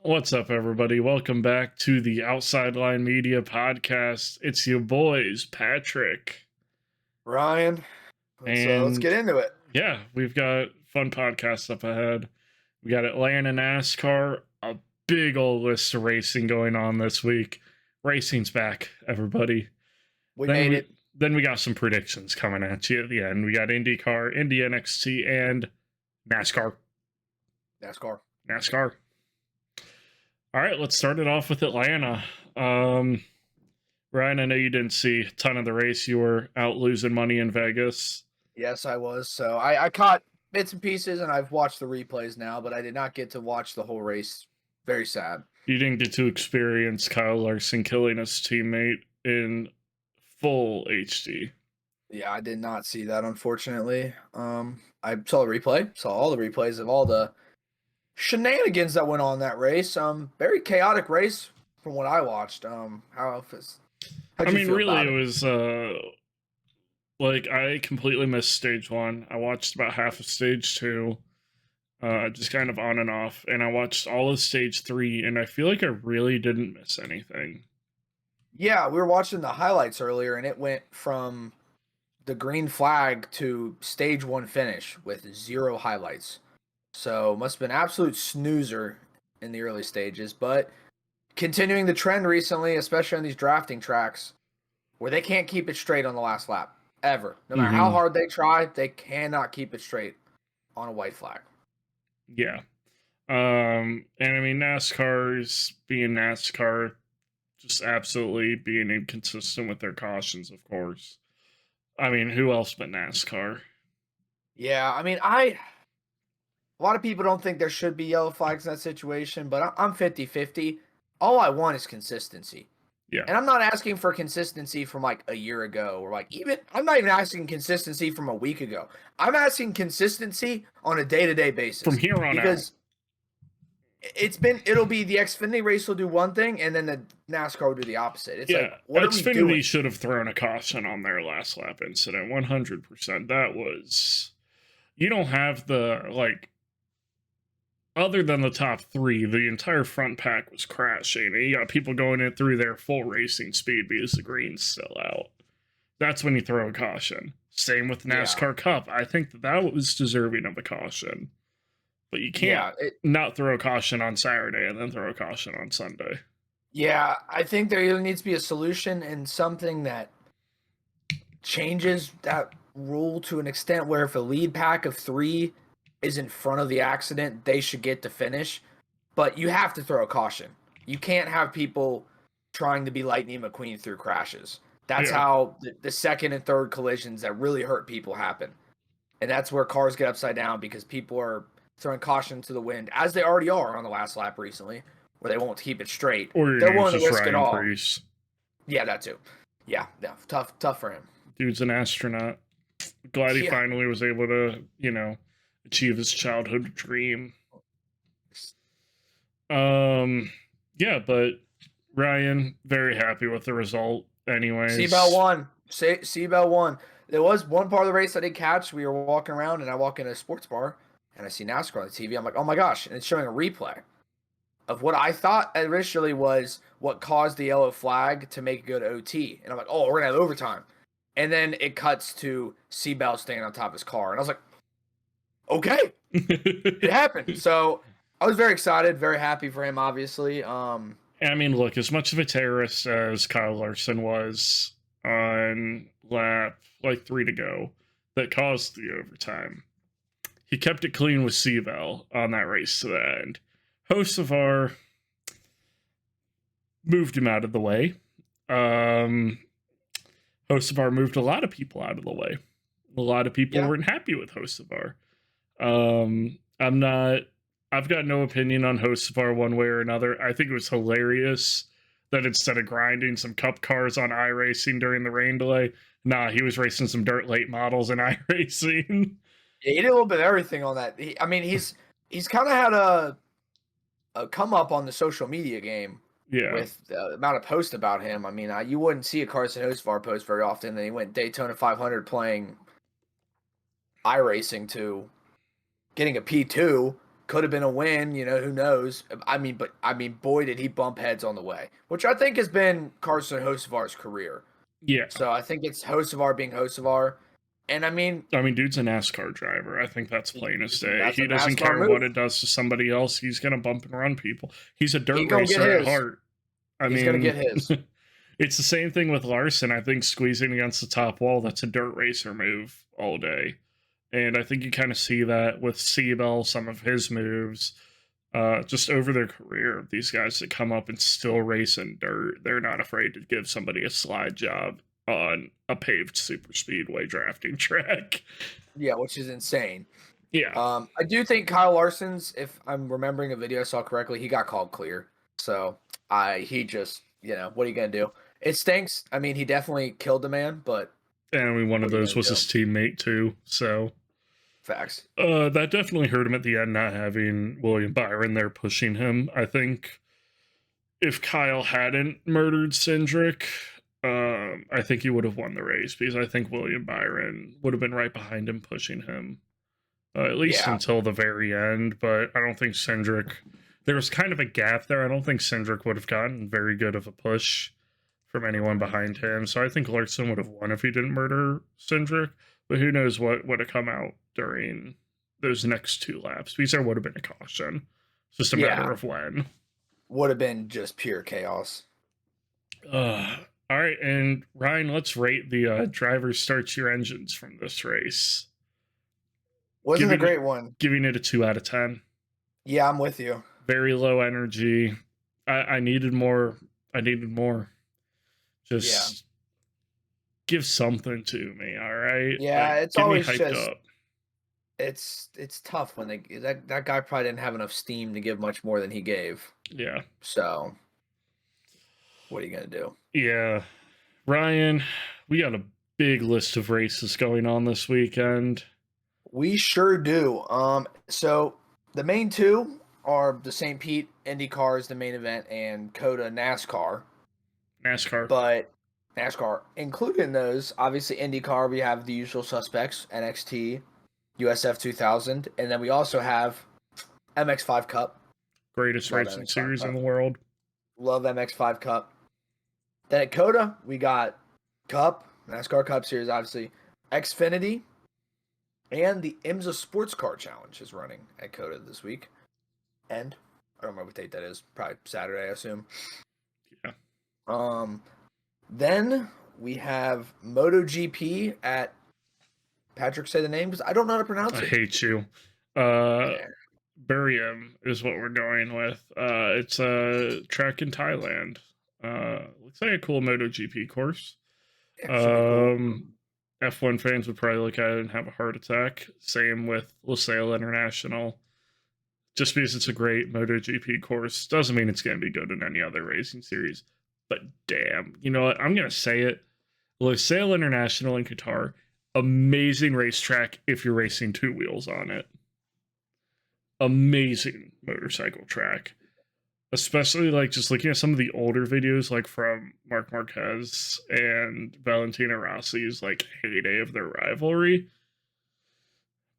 What's up, everybody? Welcome back to the Outside Line Media Podcast. It's your boys, Patrick. Ryan, let's get into it. Yeah, we've got fun podcasts up ahead. We got Atlanta NASCAR, a big old list of racing going on this week. Racing's back, everybody. We made it. Then we got some predictions coming at you at the end. We got IndyCar, Indy NXT, and NASCAR. NASCAR. All right, let's start it off with Atlanta. Ryan, I know you didn't see a ton of the race. You were out losing money in Vegas. Yes, I was. So I caught bits and pieces, and I've watched the replays now, but I did not get to watch the whole race. Very sad. You didn't get to experience Kyle Larson killing his teammate in full HD. Yeah, I did not see that, unfortunately. I saw all the replays of all the shenanigans that went on that race. Very chaotic race from what I watched. It was I completely missed stage one. I watched about half of stage two, just kind of on and off, and I watched all of stage three, and I feel like I really didn't miss anything. Yeah, we were watching the highlights earlier, and it went from the green flag to stage one finish with 0 highlights. So must have been absolute snoozer in the early stages, but continuing the trend recently, especially on these drafting tracks, where they can't keep it straight on the last lap, ever. No matter how hard they try, they cannot keep it straight on a white flag. Yeah. And I mean, NASCAR's being NASCAR, just absolutely being inconsistent with their cautions, of course. I mean, who else but NASCAR? Yeah, I mean, a lot of people don't think there should be yellow flags in that situation, but I'm 50-50. All I want is consistency. Yeah. And I'm not asking for consistency from like a year ago or I'm not even asking consistency from a week ago. I'm asking consistency on a day-to-day basis. From here on out. Because it'll be the Xfinity race will do one thing and then the NASCAR will do the opposite. It's Xfinity should have thrown a caution on their last lap incident. 100%. That was, you don't have other than the top three, the entire front pack was crashing. And you got people going in through their full racing speed because the green's still out. That's when you throw a caution. Same with NASCAR Cup. I think that was deserving of a caution. But you can't not throw a caution on Saturday and then throw a caution on Sunday. Yeah, I think there either needs to be a solution and something that changes that rule to an extent where if a lead pack of 3 is in front of the accident, they should get to finish. But you have to throw a caution. You can't have people trying to be Lightning McQueen through crashes. That's how the second and third collisions that really hurt people happen. And that's where cars get upside down because people are throwing caution to the wind, as they already are on the last lap recently, where they won't keep it straight. Or they're willing to risk it all. Priest. Yeah, that too. Yeah, tough for him. Dude's an astronaut. Glad he finally was able to, achieve his childhood dream. But Ryan, very happy with the result anyways. Seatbelt won. There was one part of the race I did catch. We were walking around and I walk in a sports bar and I see NASCAR on the TV. I'm like, oh my gosh. And it's showing a replay of what I thought initially was what caused the yellow flag to make it go to OT. And I'm like, oh, we're going to have overtime. And then it cuts to Seatbelt staying on top of his car. And I was like, okay, it happened. So I was very excited, very happy for him, obviously. I mean, look, as much of a terrorist as Kyle Larson was on lap 3 to go that caused the overtime, he kept it clean with Seabell on that race to the end. Hocevar moved him out of the way. Hocevar moved a lot of people out of the way. A lot of people weren't happy with Hocevar. I've got no opinion on Hocevar one way or another. I think it was hilarious that instead of grinding some cup cars on iRacing during the rain delay, he was racing some dirt late models in iRacing. Yeah, he did a little bit of everything on that. He's kind of had a come up on the social media game. Yeah. With the amount of posts about him. I mean, you wouldn't see a Carson Hocevar post very often. Then he went Daytona 500 playing iRacing to getting a P2 Could have been a win, who knows? Boy, did he bump heads on the way, which I think has been Carson Hocevar's career. Yeah. So I think it's Hocevar being Hocevar. And dude's a NASCAR driver. I think that's plain as day. He doesn't NASCAR care move. what it does to somebody else. He's going to bump and run people. He's a dirt gonna racer at heart. He's going to get his. It's the same thing with Larson. I think squeezing against the top wall, that's a dirt racer move all day. And I think you kind of see that with Seabell, some of his moves, just over their career. These guys that come up and still race in dirt, they're not afraid to give somebody a slide job on a paved super speedway drafting track. Yeah, which is insane. Yeah. I do think Kyle Larson's, if I'm remembering a video I saw correctly, he got called clear. So he just, what are you going to do? It stinks. I mean, he definitely killed the man, but. And one of those was his teammate too, so. Facts. That definitely hurt him at the end, not having William Byron there pushing him. I think if Kyle hadn't murdered Cindric, I think he would have won the race, because I think William Byron would have been right behind him pushing him, at least until the very end. But I don't think Cindric, there was kind of a gap there. I don't think Cindric would have gotten very good of a push from anyone behind him. So I think Larson would have won if he didn't murder Cindric. But who knows what would have come out during those next two laps, because there would have been a caution. It's just a matter of when. Would have been just pure chaos. All right, and Ryan, let's rate the driver starts your engines from this race. Wasn't a great one. Giving it a 2 out of 10. Yeah, I'm with you. Very low energy. I needed more. Just give something to me, all right? Yeah, like, it's always hyped just up. It's tough when that guy probably didn't have enough steam to give much more than he gave. Yeah. So what are you gonna do? Yeah. Ryan, we got a big list of races going on this weekend. We sure do. So the main two are the St. Pete IndyCar is the main event, and COTA NASCAR. But NASCAR, included in those, obviously IndyCar, we have the usual suspects, NXT, USF 2000, and then we also have MX5 Cup. Greatest racing series in the world. Love MX5 Cup. Then at COTA, we got Cup, NASCAR Cup Series, obviously, Xfinity, and the IMSA Sports Car Challenge is running at COTA this week. And I don't remember what date that is. Probably Saturday, I assume. Yeah. Then we have MotoGP at, Patrick, say the name because I don't know how to pronounce it. I hate you. Buriam is what we're going with. It's a track in Thailand. Looks like a cool MotoGP course. Cool. F1 fans would probably look at it and have a heart attack. Same with Losail International. Just because it's a great MotoGP course doesn't mean it's going to be good in any other racing series. But damn, you know what? I'm going to say it. Losail International in Qatar, amazing racetrack if you're racing two wheels on it. Amazing motorcycle track. Especially like just looking at some of the older videos, like from Marc Marquez and Valentino Rossi's like heyday of their rivalry.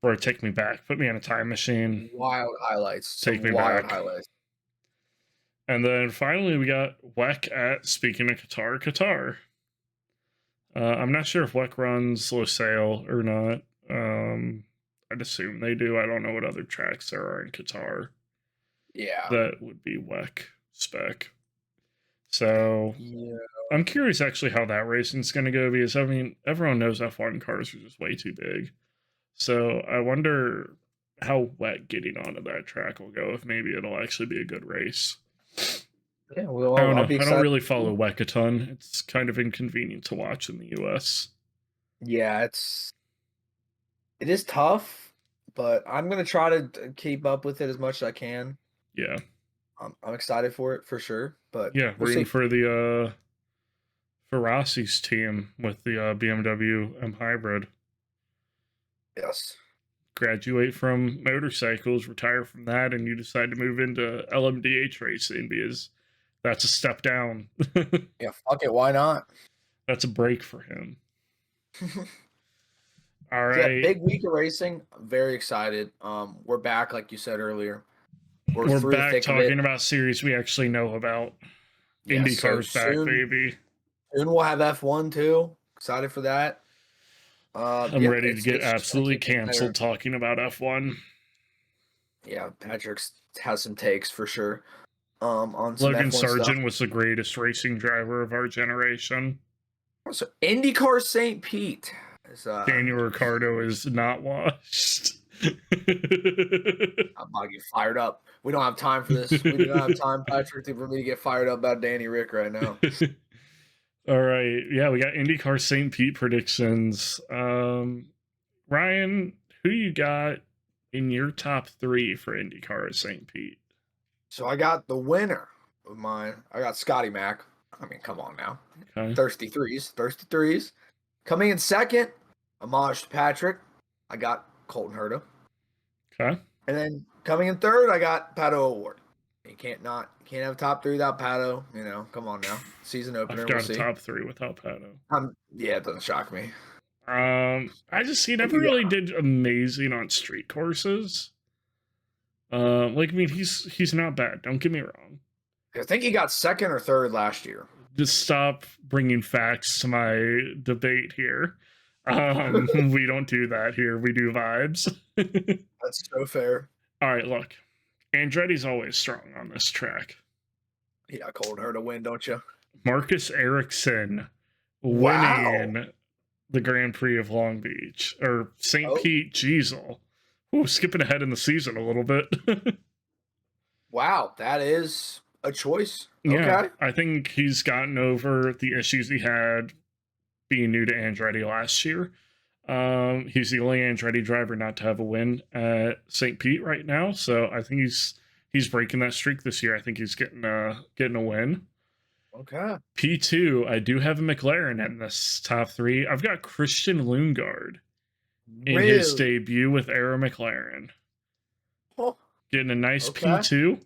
Bro, take me back. Put me in a time machine. Wild highlights. Take me wild back. Highlights. And then finally we got WEC at, speaking of Qatar. I'm not sure if WEC runs Losail or not. I'd assume they do. I don't know what other tracks there are in Qatar. Yeah. That would be WEC spec. So yeah. I'm curious actually how that racing's going to go, because I mean, everyone knows F1 cars are just way too big. So I wonder how WEC getting onto that track will go, if maybe it'll actually be a good race. Yeah, well, I don't know. I don't really follow WEC a ton. It's kind of inconvenient to watch in the US. Yeah, it is tough, but I'm going to try to keep up with it as much as I can. Yeah. I'm excited for it for sure, but yeah, rooting for the for Rossi's team with the BMW M Hybrid. Yes. Graduate from motorcycles, retire from that, and you decide to move into LMDH racing because that's a step down. Yeah, fuck it, why not? That's a break for him. All right. Yeah, big week of racing. I'm very excited. We're back, like you said earlier. We're back talking about series we actually know about. IndyCar's back, baby. Soon we'll have F1 too. Excited for that. I'm ready to get absolutely canceled talking about F1. Yeah, Patrick has some takes for sure. On some Logan F1 Sargent stuff. was the greatest racing driver of our generation. So IndyCar St. Pete. Daniel Ricciardo is not washed. I'm about to get fired up. We don't have time for this. We do not have time, Patrick, for me to get fired up about Danny Rick right now. All right. Yeah, we got IndyCar St. Pete predictions. Ryan, who you got in your top 3 for IndyCar St. Pete? So I got the winner of mine. I got Scotty Mac. I mean, come on now. Okay. Thirsty threes. Coming in second, homage to Patrick, I got Colton Herta. Okay. And then coming in third, I got Pato O'Ward. You can't have top 3 without Pato. You know, come on now. Season opener. I've got a top 3 without Pato. Yeah, it doesn't shock me. I just he never really did amazing on street courses. I mean, he's not bad. Don't get me wrong. I think he got second or third last year. Just stop bringing facts to my debate here. We don't do that here. We do vibes. That's so fair. All right, look. Andretti's always strong on this track. Yeah, Colton Herta win, don't you? Marcus Ericsson winning the Grand Prix of Long Beach or St. Pete. Jeezel. Ooh, skipping ahead in the season a little bit. Wow, that is a choice. Yeah, okay. I think he's gotten over the issues he had being new to Andretti last year. He's the only Andretti driver not to have a win at St. Pete right now, so I think he's breaking that streak this year. I think he's getting a win. Okay. P2, I do have a McLaren in this top 3. I've got Christian Lundgaard in his debut with Arrow McLaren. Oh. Getting a nice P2.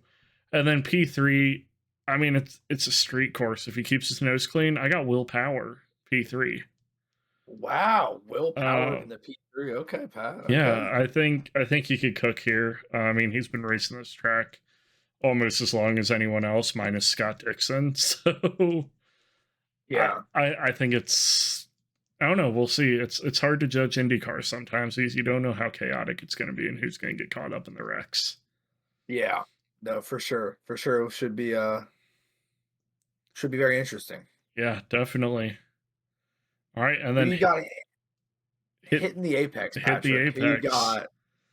And then P3, I mean, it's a street course. If he keeps his nose clean, I got Will Power, P3. Wow, Will Power in the P3. Okay, Pat. Okay. Yeah, I think he could cook here. I mean, he's been racing this track almost as long as anyone else, minus Scott Dixon. So, yeah, I think it's. I don't know. We'll see. It's hard to judge IndyCar sometimes because you don't know how chaotic it's going to be and who's going to get caught up in the wrecks. Yeah, no, for sure. For sure, it should be very interesting. Yeah, definitely. All right, and then you got hitting the apex. Patrick. Hit the apex.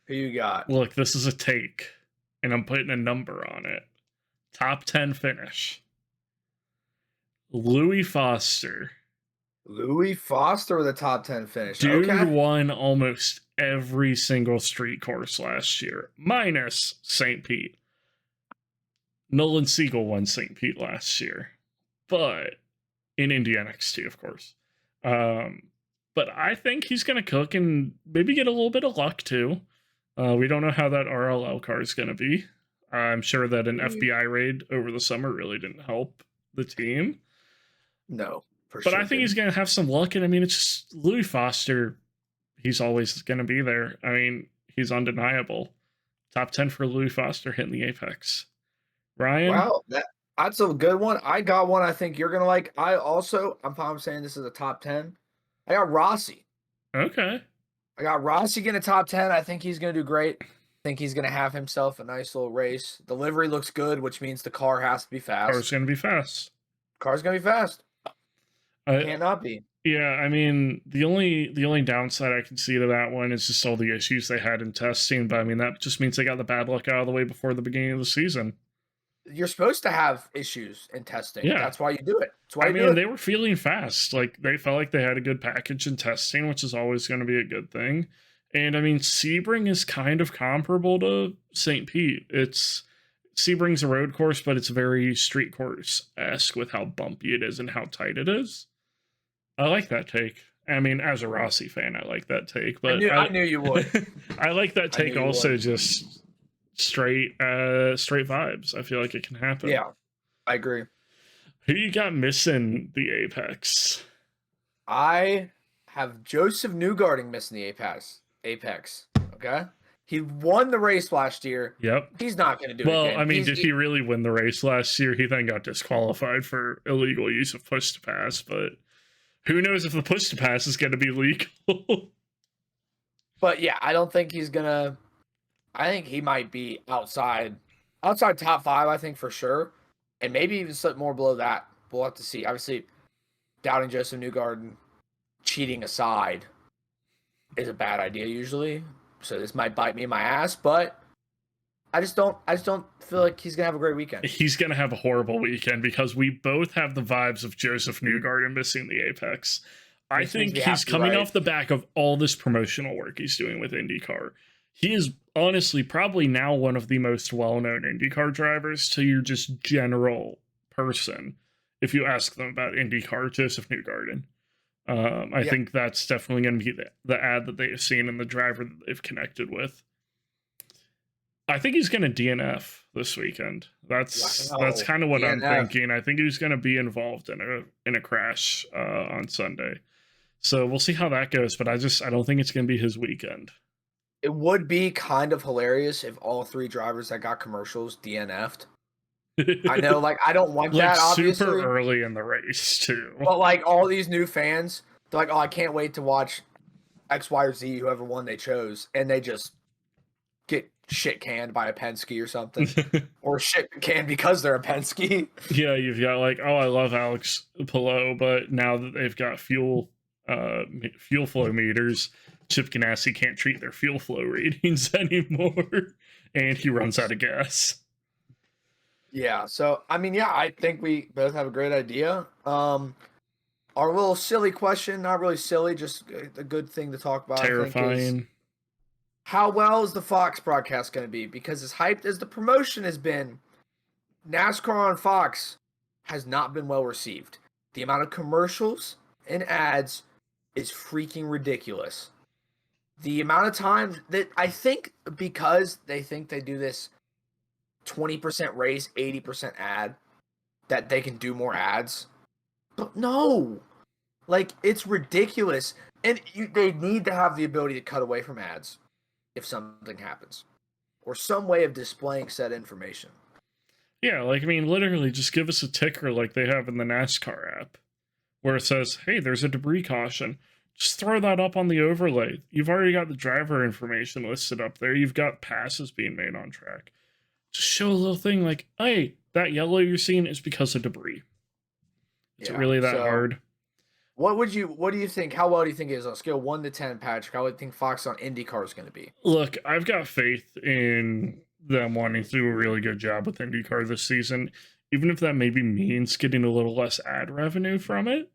Who you got? Look, this is a take, and I'm putting a number on it. Top 10 finish. Louis Foster. Louis Foster with a top 10 finish. Dude won almost every single street course last year, minus St. Pete. Nolan Siegel won St. Pete last year, but in Indy NXT, of course. But I think he's going to cook and maybe get a little bit of luck too. We don't know how that RLL car is going to be. I'm sure that an FBI raid over the summer really didn't help the team. No, but I think he's going to have some luck. And I mean, it's just Louis Foster. He's always going to be there. I mean, he's undeniable. Top 10 for Louis Foster hitting the apex. Ryan? Wow, that's a good one. I got one I think you're going to like. I'm saying this is a top 10. I got Rossi. Okay. I got Rossi getting a top 10. I think he's going to do great. I think he's going to have himself a nice little race. The livery looks good, which means the car has to be fast. Car's going to be fast. Car's going to be fast. Can't not be. Yeah, I mean, the only downside I can see to that one is just all the issues they had in testing. But I mean, that just means they got the bad luck out of the way before the beginning of the season. You're supposed to have issues in testing. Yeah. That's why you do it. That's why I mean, they were feeling fast. Like, they felt like they had a good package in testing, which is always going to be a good thing. And I mean, Sebring is kind of comparable to St. Pete. Sebring's a road course, but it's very street course-esque with how bumpy it is and how tight it is. I like that take. I mean, as a Rossi fan, I like that take. But I knew you would. I like that take also just straight vibes. I feel like it can happen. Yeah, I agree. Who you got missing the apex? I have Joseph Newgarding missing the apex. Okay, He won the race last year. Yep. He's not going to do it Well, again. I mean, did he really win the race last year? He then got disqualified for illegal use of push to pass, but who knows if the push to pass is going to be legal? But yeah, I don't think he's going to. I think he might be outside top 5, I think for sure. And maybe even slip more below that. We'll have to see. Obviously, doubting Joseph Newgarden, cheating aside, is a bad idea usually. So this might bite me in my ass, but I just don't feel like he's gonna have a great weekend. He's gonna have a horrible weekend because we both have the vibes of Joseph Newgarden missing the apex. I think he's coming off the back of all this promotional work he's doing with IndyCar. He is honestly probably now one of the most well-known IndyCar drivers to your just general person. If you ask them about IndyCar, Joseph Newgarden. I think that's definitely going to be the ad that they have seen and the driver that they've connected with. I think he's going to DNF this weekend. That's kind of what I'm thinking. I think he's going to be involved in a crash on Sunday. So we'll see how that goes, but I don't think it's going to be his weekend. It would be kind of hilarious if all 3 drivers that got commercials DNF'd. I know, like, I don't want that, obviously. Super early in the race, too. But, like, all these new fans, they're like, oh, I can't wait to watch X, Y, or Z, whoever one they chose, and they just get shit canned by a Penske or something. Or shit canned because they're a Penske. Yeah, you've got, like, oh, I love Alex Palou, but now that they've got fuel flow meters, Chip Ganassi can't treat their fuel flow ratings anymore, and he runs out of gas. Yeah, so, I mean, yeah, I think we both have a great idea. Our little silly question, not really silly, just a good thing to talk about. Terrifying. I think, is how well is the Fox broadcast going to be? Because as hyped as the promotion has been, NASCAR on Fox has not been well received. The amount of commercials and ads is freaking ridiculous. The amount of time that I think, because they think they do this 20% race, 80% ad, that they can do more ads. But no, like, it's ridiculous. And they need to have the ability to cut away from ads if something happens, or some way of displaying said information. Yeah, like, I mean, literally just give us a ticker like they have in the NASCAR app, where it says, hey, there's a debris caution. Just throw that up on the overlay. You've already got the driver information listed up there. You've got passes being made on track. Just show a little thing like, hey, that yellow you're seeing is because of debris. Is it really that hard? What do you think? How well do you think it is on a scale 1 to 10, Patrick? How would you think Fox on IndyCar is going to be? Look, I've got faith in them wanting to do a really good job with IndyCar this season, even if that maybe means getting a little less ad revenue from it.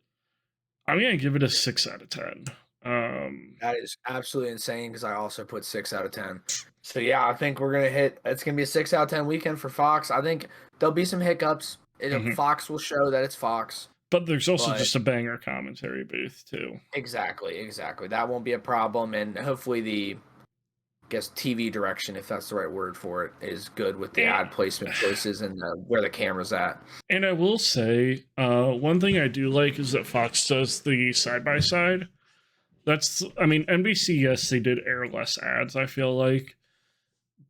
I'm going to give it a 6 out of 10. That is absolutely insane because I also put 6 out of 10. So yeah, I think we're going to it's going to be a 6 out of 10 weekend for Fox. I think there'll be some hiccups. Fox will show that it's Fox. But there's also just a banger commentary booth too. Exactly. That won't be a problem. And hopefully the, I guess, TV direction, if that's the right word for it, is good with the ad placement choices and where the camera's at. And I will say, one thing I do like is that Fox does the side-by-side. NBC, yes, they did air less ads, I feel like.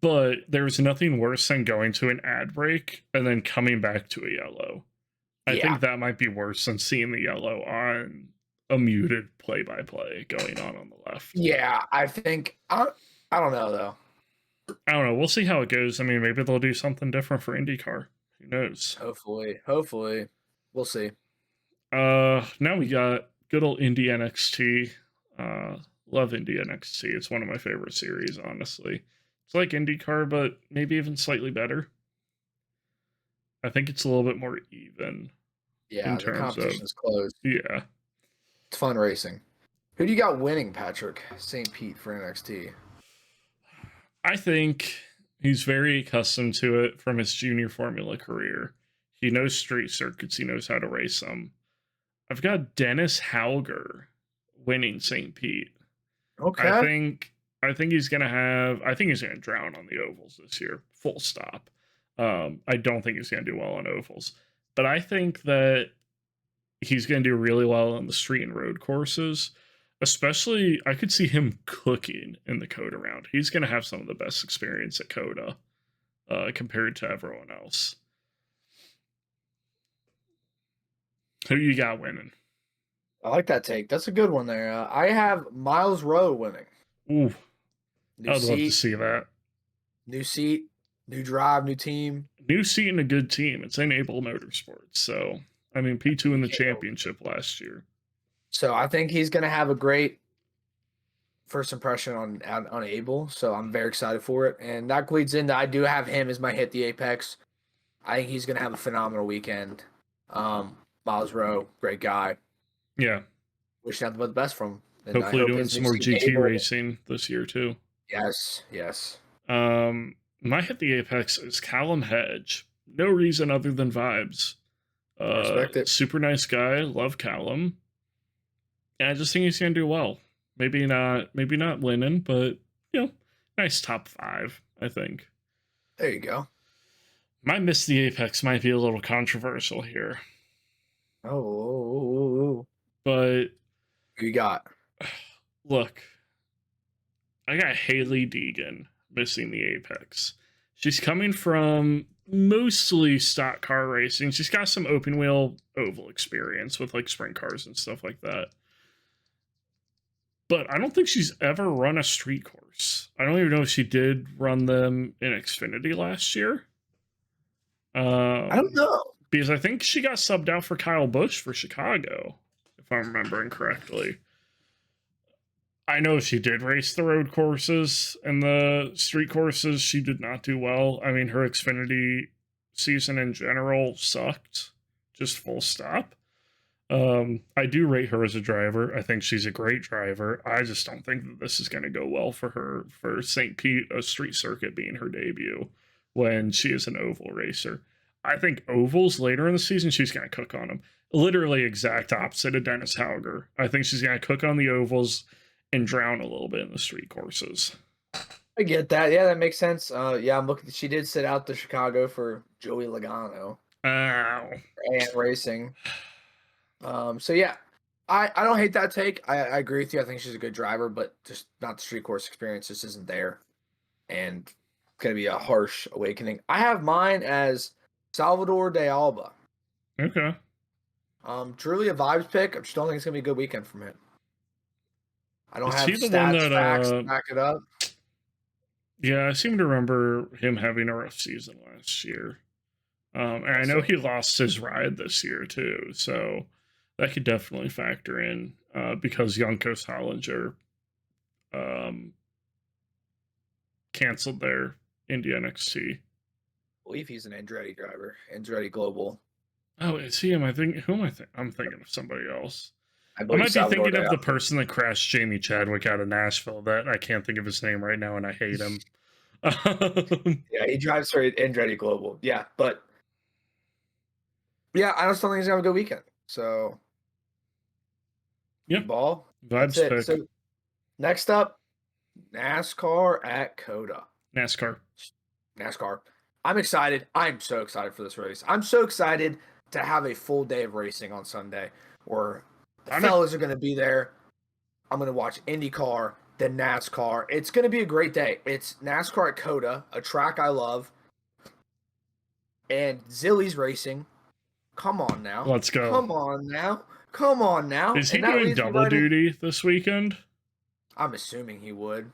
But there's nothing worse than going to an ad break and then coming back to a yellow. I think that might be worse than seeing the yellow on a muted play-by-play going on the left. Yeah, I think... I don't know, though. I don't know. We'll see how it goes. I mean, maybe they'll do something different for IndyCar. Who knows? Hopefully. We'll see. Now we got good old Indy NXT. Love Indy NXT. It's one of my favorite series, honestly. It's like IndyCar, but maybe even slightly better. I think it's a little bit more even. Yeah, the competition's close. Yeah. It's fun racing. Who do you got winning, Patrick? St. Pete for NXT. I think he's very accustomed to it from his junior Formula career. He knows street circuits. He knows how to race them. I've got Dennis Hauger winning St. Pete. Okay. I think he's gonna drown on the ovals this year. Full stop. I don't think he's gonna do well on ovals, but I think that he's gonna do really well on the street and road courses. Especially, I could see him cooking in the Coda round. He's going to have some of the best experience at Coda compared to everyone else. Who you got winning? I like that take. That's a good one there. I have Miles Rowe winning. Ooh, New I'd love to seat, see that. new seat, new drive, new team. New seat and a good team. It's Enable Motorsports. So, I mean, P2 in the championship last year. So I think he's going to have a great first impression on Able. So I'm very excited for it. And that leads into I do have him as my hit the apex. I think he's going to have a phenomenal weekend. Miles Rowe, great guy. Yeah. Wish nothing but the best from him. And hopefully doing some more GT racing this year too. Yes, yes. My hit the apex is Callum Hedge. No reason other than vibes. Respect it. Super nice guy. Love Callum. And I just think he's gonna do well. Maybe not winning, but nice top 5, I think. There you go. My miss the apex might be a little controversial here. Oh. But who you got? Look, I got Haley Deegan missing the apex. She's coming from mostly stock car racing. She's got some open wheel oval experience with like sprint cars and stuff like that. But I don't think she's ever run a street course. I don't even know if she did run them in Xfinity last year. I don't know. Because I think she got subbed out for Kyle Busch for Chicago, if I'm remembering correctly. I know she did race the road courses and the street courses. She did not do well. I mean, her Xfinity season in general sucked. Just full stop. I do rate her as a driver. I think she's a great driver. I just don't think that this is going to go well for her for St. Pete, a street circuit being her debut when she is an oval racer. I think ovals later in the season, she's going to cook on them. Literally exact opposite of Dennis Hauger. I think she's going to cook on the ovals and drown a little bit in the street courses. I get that. Yeah, that makes sense. Yeah, I'm looking. She did sit out to Chicago for Joey Logano. Ow. And racing. So yeah, I don't hate that take. I agree with you. I think she's a good driver, but just not the street course experience just isn't there. And it's going to be a harsh awakening. I have mine as Salvador de Alba. Okay. Truly a vibes pick. I just don't think it's going to be a good weekend from him. I don't have he the stats, one that, facts to back it up. Yeah, I seem to remember him having a rough season last year. And I know he lost his ride this year too, so that could definitely factor in because Jankos Hollinger canceled their Indy NXT. I believe he's an Andretti driver, Andretti Global. Oh, is he? I'm thinking of somebody else. I might be Salvador thinking of de the person that crashed Jamie Chadwick out of Nashville. That I can't think of his name right now, and I hate him. Yeah, he drives for Andretti Global. Yeah, but yeah, I just don't think he's gonna have a good weekend. So, yep. Ball. Vibes pick. So, next up, NASCAR at Coda. NASCAR. I'm excited. I'm so excited for this race. I'm so excited to have a full day of racing on Sunday where the fellas are going to be there. I'm going to watch IndyCar, then NASCAR. It's going to be a great day. It's NASCAR at Coda, a track I love. And Zilly's racing. Come on now. Let's go. Come on now. Is he doing double duty this weekend? I'm assuming he would.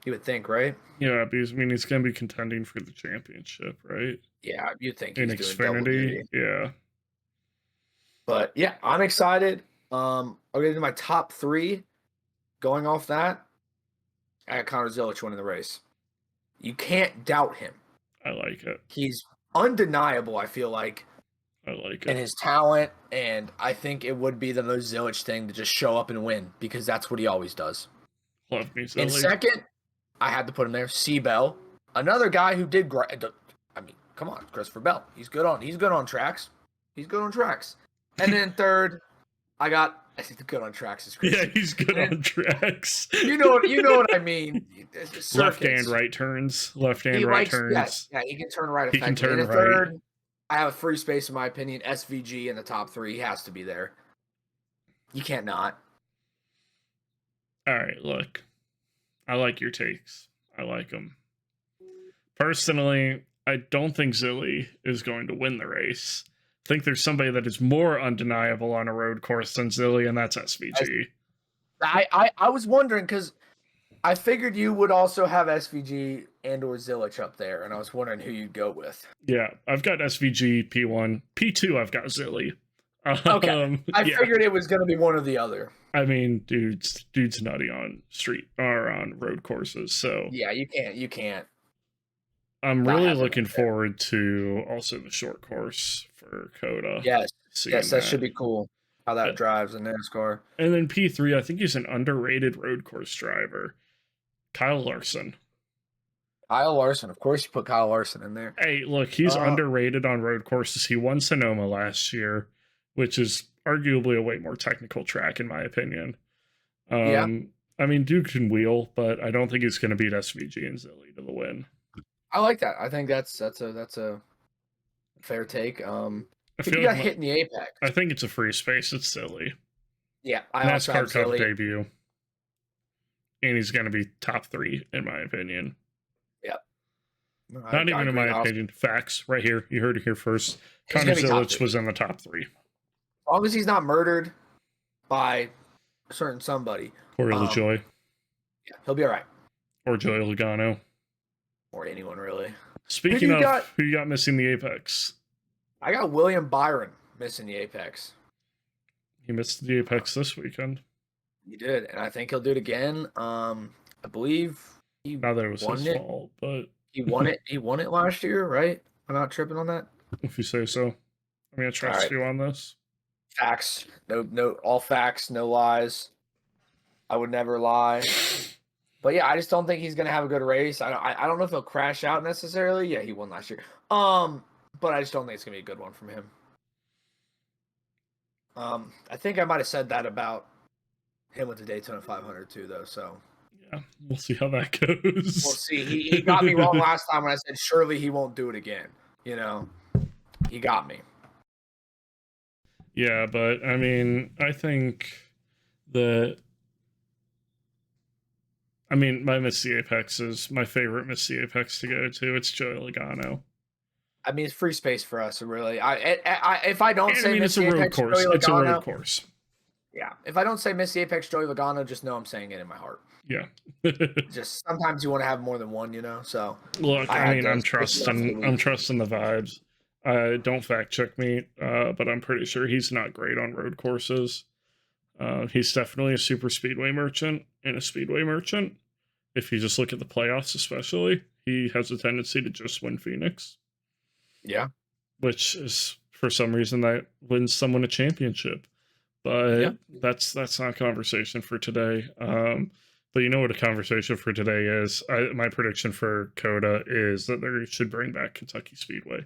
You would think, right? Yeah, because I mean he's going to be contending for the championship, right? Yeah, you'd think in Xfinity. Yeah. But yeah, I'm excited. I'll get into my top 3. Going off that, I got Connor Zilic winning the race. You can't doubt him. I like it. He's undeniable, I feel like. I like it. And his talent, and I think it would be the most Zilic thing to just show up and win because that's what he always does. Love me, Zilic. In second, I had to put him there. C-Bell, another guy who did great. I mean, come on, Christopher Bell. He's good on tracks. And then third, I think good on tracks is crazy. Yeah, he's good on tracks. You know what I mean. Circuits. Left and right turns. Turns. Yeah, he can turn right. He can turn right. Third, I have a free space in my opinion. SVG in the top 3. He has to be there. You can't not. All right, look, I like your takes. I like them. Personally, I don't think Zilly is going to win the race. I think there's somebody that is more undeniable on a road course than Zilly, and that's SVG. I was wondering because I figured you would also have SVG and or Zilich up there, and I was wondering who you'd go with. Yeah, I've got SVG P1. P2, I've got Zilly. Okay, I figured it was going to be one or the other. I mean, dude's nutty on street or on road courses, so yeah, you can't. I'm really looking forward to also the short course for Coda. Yes, that should be cool. How that drives in NASCAR. And then P3, I think he's an underrated road course driver. Kyle Larson. Of course you put Kyle Larson in there. Hey, look, he's underrated on road courses. He won Sonoma last year, which is arguably a way more technical track in my opinion. I mean, Duke can wheel, but I don't think he's going to beat SVG and Zilly to the win. I like that. I think that's a fair take. I feel he got hit in the apex. I think it's a free space. It's Zilly. Yeah, NASCAR Cup debut, and he's going to be top 3 in my opinion. Yep. Not even in my opinion. Facts right here. You heard it here first. Connor Zilich was in the top 3. As long as he's not murdered by a certain somebody. Corey LaJoy. Yeah, he'll be all right. Or Joey Logano. Or anyone, really. Speaking of who you got missing the apex? I got William Byron missing the apex. He missed the apex this weekend. He did, and I think he'll do it again. I believe he not that it was his fault, but he won it. He won it last year, right? I'm not tripping on that. If you say so. I mean, I trust you on this. Facts. No, all facts, no lies. I would never lie. But yeah, I just don't think he's gonna have a good race. I don't know if he'll crash out necessarily. Yeah, he won last year. But I just don't think it's gonna be a good one from him. I think I might have said that about him with the Daytona 500 too, though. So yeah, we'll see how that goes. We'll see. He got me wrong last time when I said surely he won't do it again. You know, he got me. Yeah, but I mean, I think that. I mean, my Missy Apex is my favorite Missy Apex to go to. It's Joey Logano. I mean, it's free space for us, really. If I don't say Missy Apex, Joey Logano, it's a road course. Yeah, if I don't say Missy Apex, Joey Logano, just know I'm saying it in my heart. Yeah. Just sometimes you want to have more than one, you know. So look, I mean, I'm trusting the vibes. Don't fact check me, but I'm pretty sure he's not great on road courses. He's definitely a super speedway merchant and a speedway merchant. If you just look at the playoffs, especially, he has a tendency to just win Phoenix. Yeah. Which is, for some reason, that wins someone a championship. But that's not a conversation for today. But you know what a conversation for today is? My prediction for Coda is that they should bring back Kentucky Speedway.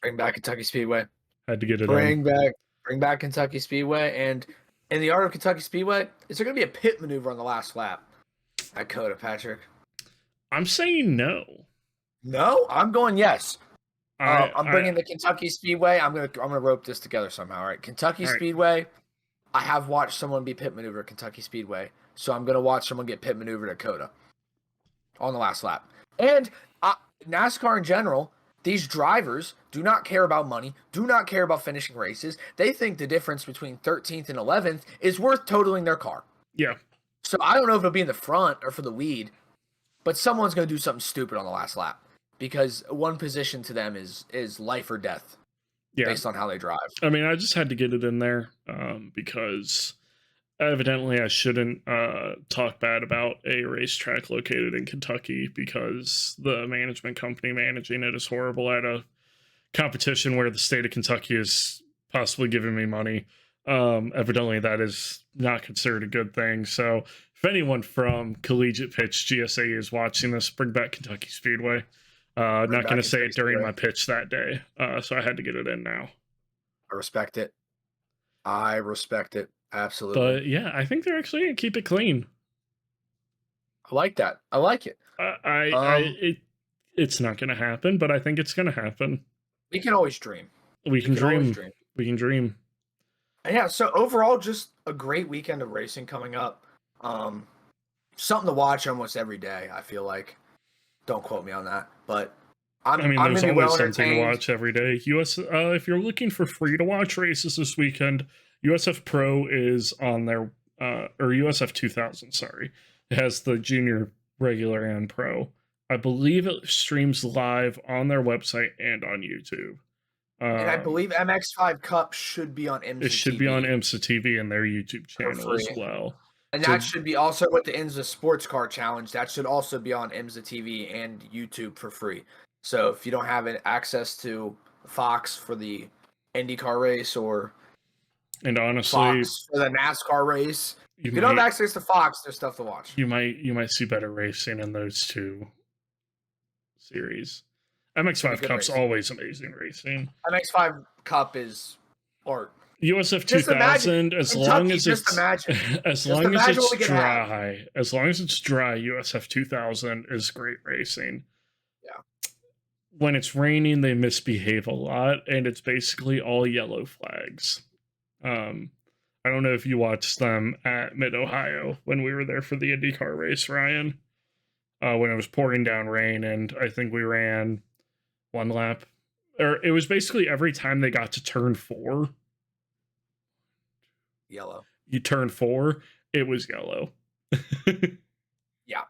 Bring back Kentucky Speedway. Had to get it Bring back Kentucky Speedway. And in the art of Kentucky Speedway, is there going to be a pit maneuver on the last lap at Coda, Patrick? I'm saying no. No? I'm going yes. I'm bringing the Kentucky Speedway. I'm gonna rope this together somehow. All right, Kentucky Speedway. I have watched someone be pit maneuvered at Kentucky Speedway, so I'm gonna watch someone get pit maneuvered at Coda on the last lap. And NASCAR in general, these drivers do not care about money, do not care about finishing races. They think the difference between 13th and 11th is worth totaling their car. Yeah. So I don't know if it'll be in the front or for the lead, but someone's gonna do something stupid on the last lap. Because one position to them is life or death, based on how they drive. I mean, I just had to get it in there because evidently I shouldn't talk bad about a racetrack located in Kentucky because the management company managing it is horrible at a competition where the state of Kentucky is possibly giving me money. Evidently, that is not considered a good thing. So if anyone from Collegiate Pitch GSA is watching this, bring back Kentucky Speedway. Not going to say it during my pitch that day, so I had to get it in now. I respect it. Absolutely. But yeah, I think they're actually going to keep it clean. I like that. I like it. It's not going to happen, but I think it's going to happen. We can always dream. We can dream. We can dream. And yeah, so overall, just a great weekend of racing coming up. Something to watch almost every day, I feel like. Don't quote me on that, but I'm there's going to be well always something to entertained. watch every day. If you're looking for free to watch races this weekend, USF Pro is on their or USF 2000. Sorry, it has the junior, regular, and pro. I believe it streams live on their website and on YouTube. And I believe MX5 Cup should be on IMSA It should TV be on IMSA TV and their YouTube channel free. as well. And that should be also with the IMSA Sports Car Challenge. That should also be on IMSA TV and YouTube for free. So if you don't have access to Fox for the IndyCar race or honestly, Fox for the NASCAR race, if you don't have access to Fox, there's stuff to watch. You might see better racing in those two series. MX5 Cup's always amazing racing. MX5 Cup is art. USF 2000, as long as it's dry, USF 2000 is great racing. Yeah. When it's raining, they misbehave a lot, and it's basically all yellow flags. I don't know if you watched them at Mid-Ohio when we were there for the IndyCar race, Ryan. When it was pouring down rain, and I think we ran one lap. Or it was basically every time they got to turn 4. Yellow. You turn 4, it was yellow. Yeah.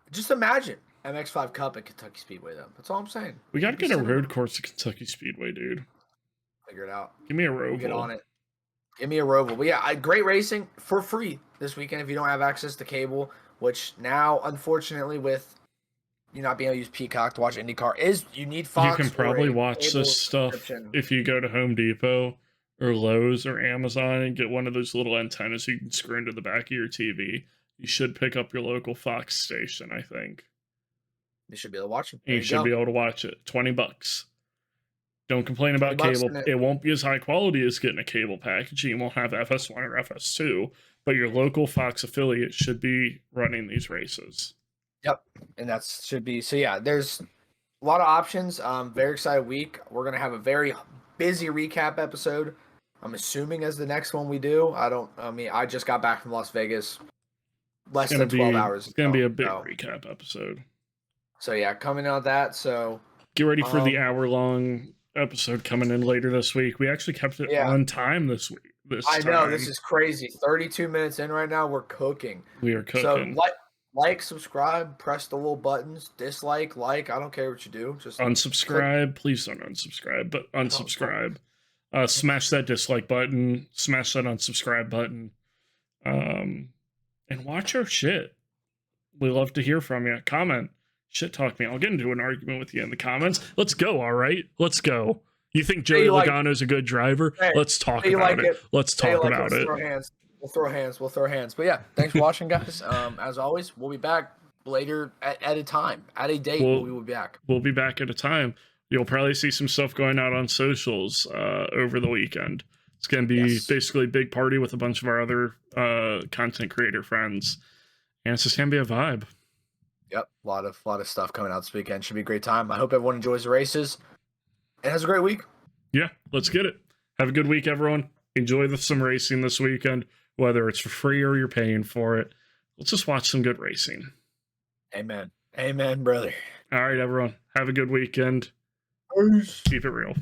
Just imagine MX5 Cup at Kentucky Speedway, though. That's all I'm saying. We got to get a road course at Kentucky Speedway, dude. Figure it out. Give me a roval. Get on it. Give me a roval. But yeah, great racing for free this weekend if you don't have access to cable, which now, unfortunately, with you not being able to use Peacock to watch IndyCar, you need Fox. You can probably watch this stuff if you go to Home Depot or Lowe's or Amazon and get one of those little antennas you can screw into the back of your TV. You should pick up your local Fox station, I think. You should be able to watch it. You should be able to watch it. $20. Don't complain about cable. It won't be as high quality as getting a cable package. You won't have FS1 or FS2, but your local Fox affiliate should be running these races. Yep, and that should be so. Yeah, there's a lot of options. Very excited week. We're gonna have a very busy recap episode. I'm assuming as the next one we do. I just got back from Las Vegas less than 12 hours. It's gonna be a big recap episode. So yeah, coming out that. So get ready for the hour-long episode coming in later this week. We actually kept it on time this week. I know, this is crazy. 32 minutes in right now. We're cooking. We are cooking. So like, subscribe, press the little buttons, dislike, like. I don't care what you do. Just unsubscribe. Please don't unsubscribe, but unsubscribe. Smash that dislike button. Smash that unsubscribe button. And watch our shit. We love to hear from you. Comment. Shit talk me. I'll get into an argument with you in the comments. Let's go, all right? Let's go. You think Joey Logano's a good driver? Hey, let's talk about it. Let's talk about it. We'll throw hands. But yeah, thanks for watching, guys. As always, we'll be back later at a time. At a date, we will be back. We'll be back at a time. You'll probably see some stuff going out on socials over the weekend. It's going to be basically a big party with a bunch of our other content creator friends. And it's just going to be a vibe. Yep, a lot of stuff coming out this weekend. Should be a great time. I hope everyone enjoys the races and has a great week. Yeah, let's get it. Have a good week, everyone. Enjoy some racing this weekend, whether it's for free or you're paying for it. Let's just watch some good racing. Amen. Amen, brother. All right, everyone. Have a good weekend. Peace. Keep it real.